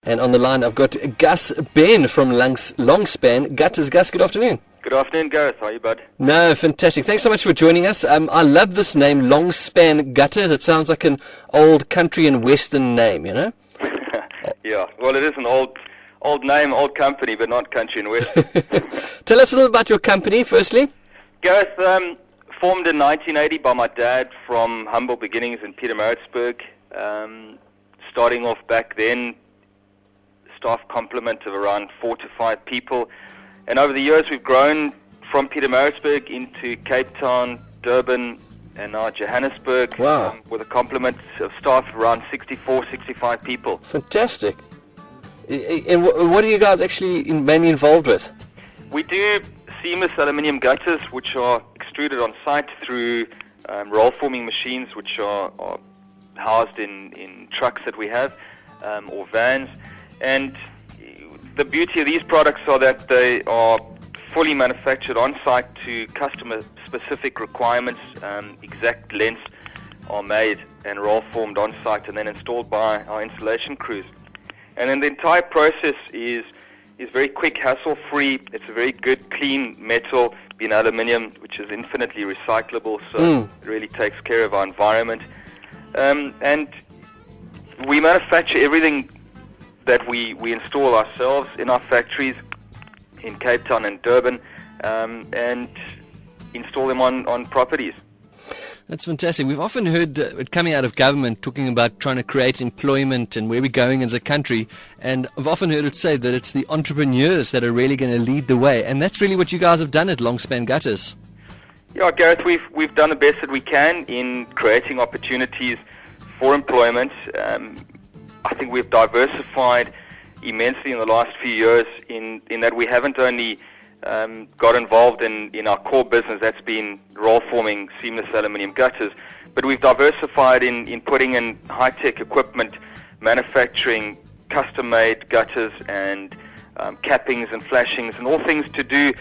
And on the line, I've got Gus Ben from Longspan Gutters. Gus, good afternoon. Good afternoon, Gareth. How are you, bud? No, fantastic. Thanks so much for joining us. I love this name, Longspan Gutters. It sounds like an old country and western name, you know? Yeah, well, it is an old name, old company, but not country and western. Tell us a little about your company, firstly. Gareth, formed in 1980 by my dad from humble beginnings in Pietermaritzburg. Starting off back then, staff complement of around 4 to 5 people. And over the years, we've grown from Pietermaritzburg into Cape Town, Durban, and now Johannesburg. Wow. With a complement of staff around 64, 65 people. Fantastic. And what are you guys actually mainly involved with? We do seamless aluminium gutters, which are extruded on site through roll forming machines, which are housed in trucks that we have, or vans. And the beauty of these products are that they are fully manufactured on site to customer specific requirements. Exact lengths are made and roll formed on site and then installed by our installation crews. And then the entire process is very quick, hassle free. It's a very good, clean metal, being aluminium, which is infinitely recyclable, so it really takes care of our environment. And we manufacture everything that we install ourselves in our factories in Cape Town and Durban, and install them on properties. That's fantastic. We've often heard it coming out of government talking about trying to create employment and where we're going as a country, and I've often heard it say that it's the entrepreneurs that are really going to lead the way, and that's really what you guys have done at Longspan Gutters. Yeah, Gareth, we've done the best that we can in creating opportunities for employment. I think we've diversified immensely in the last few years in that we haven't only got involved in our core business, that's been roll forming seamless aluminium gutters, but we've diversified in putting in high-tech equipment, manufacturing custom-made gutters and cappings and flashings and all things to do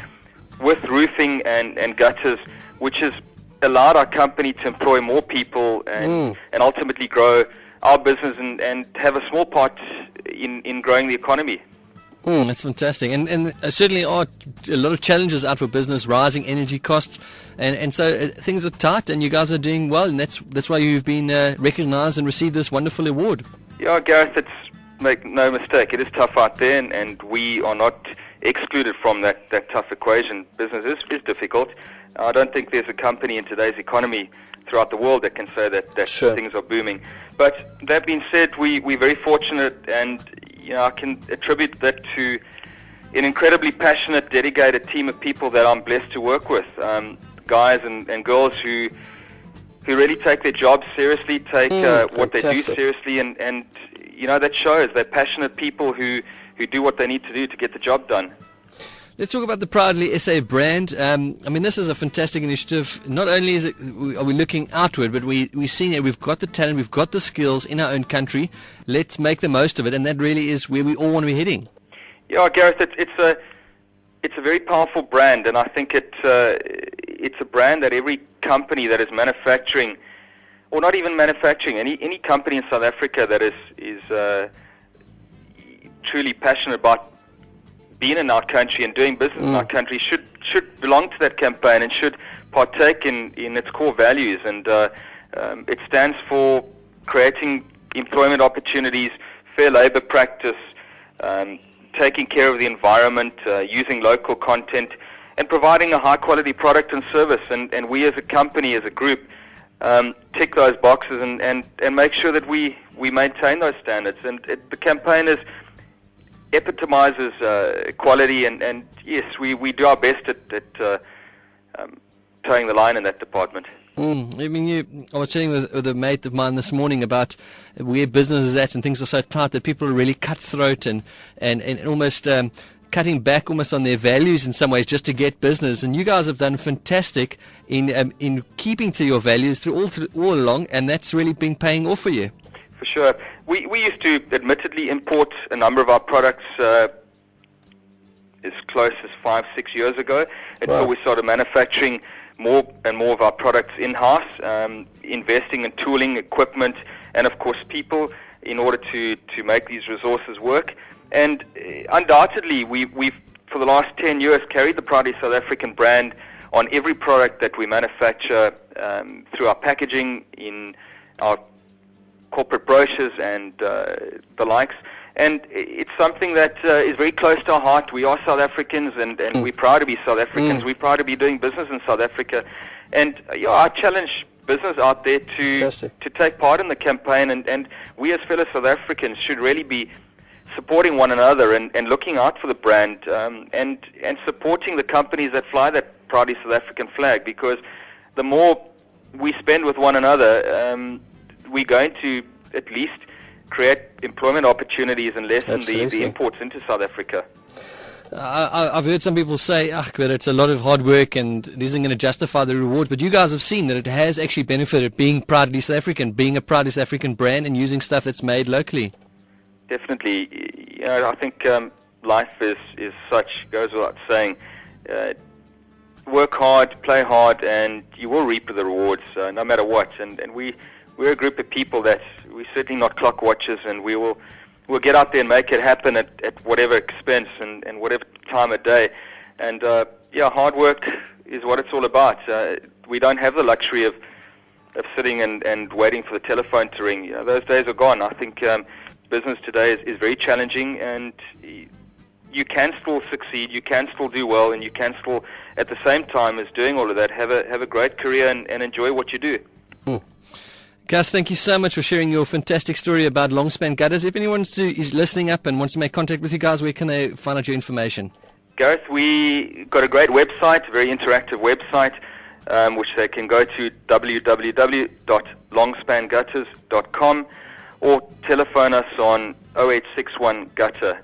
with roofing and gutters, which has allowed our company to employ more people and ultimately grow our business and have a small part in growing the economy. That's fantastic. And certainly are a lot of challenges out for business, rising energy costs, and so things are tight, and you guys are doing well, and that's why you've been recognized and received this wonderful award. Yeah, Gareth, make no mistake, it is tough out there, and we are not excluded from that tough equation. Business is difficult. I don't think there's a company in today's economy throughout the world that can say that Sure. things are booming. But that being said, we're very fortunate, and I can attribute that to an incredibly passionate, dedicated team of people that I'm blessed to work with. Guys and girls who really take their jobs seriously, take what they do seriously, and that shows. They're passionate people who do what they need to do to get the job done. Let's talk about the Proudly SA brand. This is a fantastic initiative. Not only are we looking outward, but we're seeing it. We've got the talent, we've got the skills in our own country. Let's make the most of it, and that really is where we all want to be heading. Yeah, Gareth, it's a very powerful brand, and I think it's a brand that every company that is manufacturing, or not even manufacturing, any company in South Africa that is truly passionate about being in our country and doing business in our country should belong to that campaign and should partake in its core values. And it stands for creating employment opportunities, fair labor practice, taking care of the environment, using local content, and providing a high-quality product and service. And we as a company, as a group, tick those boxes and make sure that we maintain those standards. And the campaign epitomizes quality, and yes, we do our best at towing the line in that department. I was chatting with a mate of mine this morning about where business is at, and things are so tight that people are really cutthroat and almost cutting back almost on their values in some ways just to get business. And you guys have done fantastic in keeping to your values through all along, and that's really been paying off for you. For sure. We used to admittedly import a number of our products as close as 5-6 years ago until we started manufacturing more and more of our products in-house, investing in tooling, equipment, and of course people. in order to make these resources work. And undoubtedly, we've for the last 10 years carried the proudly South African brand on every product that we manufacture, through our packaging, in our corporate brochures and the likes. And it's something that is very close to our heart. We are South Africans, and we're proud to be South Africans. We're proud to be doing business in South Africa. And I challenge business out there to take part in the campaign. And we as fellow South Africans should really be supporting one another and looking out for the brand, and supporting the companies that fly that proudly South African flag, because the more we spend with one another, we're going to at least create employment opportunities and lessen the imports into South Africa. I've heard some people say, but it's a lot of hard work and it isn't going to justify the reward. But you guys have seen that it has actually benefited being proudly South African, being a proudly South African brand and using stuff that's made locally. Definitely. I think life is such, goes without saying. Work hard, play hard, and you will reap the rewards no matter what. And we're a group of people that we're certainly not clock watchers, and we'll get out there and make it happen at whatever expense and whatever time of day. And hard work is what it's all about. We don't have the luxury of sitting and waiting for the telephone to ring. Those days are gone. I think business today is very challenging, and you can still succeed, you can still do well, and you can still, at the same time as doing all of that, have a great career and enjoy what you do. Gus, thank you so much for sharing your fantastic story about Longspan Gutters. If anyone is listening up and wants to make contact with you guys, where can they find out your information? Gareth, we got a great website, a very interactive website, which they can go to www.longspangutters.com, or telephone us on 0861 Gutter.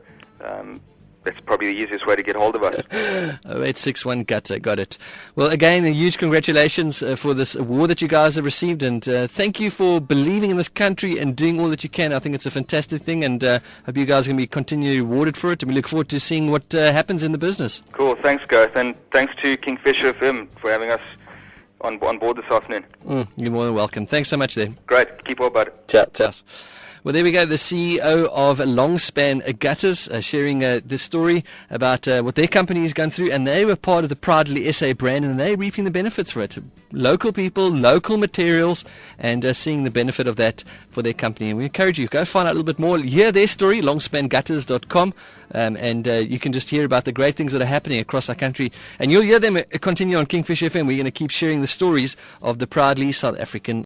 That's probably the easiest way to get hold of us. 0861 Gutter, got it. Well, again, a huge congratulations for this award that you guys have received, and thank you for believing in this country and doing all that you can. I think it's a fantastic thing, and hope you guys are going to be continually rewarded for it, and we look forward to seeing what happens in the business. Cool, thanks, Gareth, and thanks to Kingfisher FM for having us on board this afternoon. You're more than welcome. Thanks so much there. Great, keep well, bud. Ciao. Well, there we go. The CEO of Longspan Gutters sharing this story about what their company has gone through, and they were part of the Proudly SA brand, and they're reaping the benefits for it. Local people, local materials, and seeing the benefit of that for their company. And we encourage you, go find out a little bit more, hear their story, longspangutters.com, and you can just hear about the great things that are happening across our country. And you'll hear them continue on Kingfisher FM. We're going to keep sharing the stories of the Proudly South African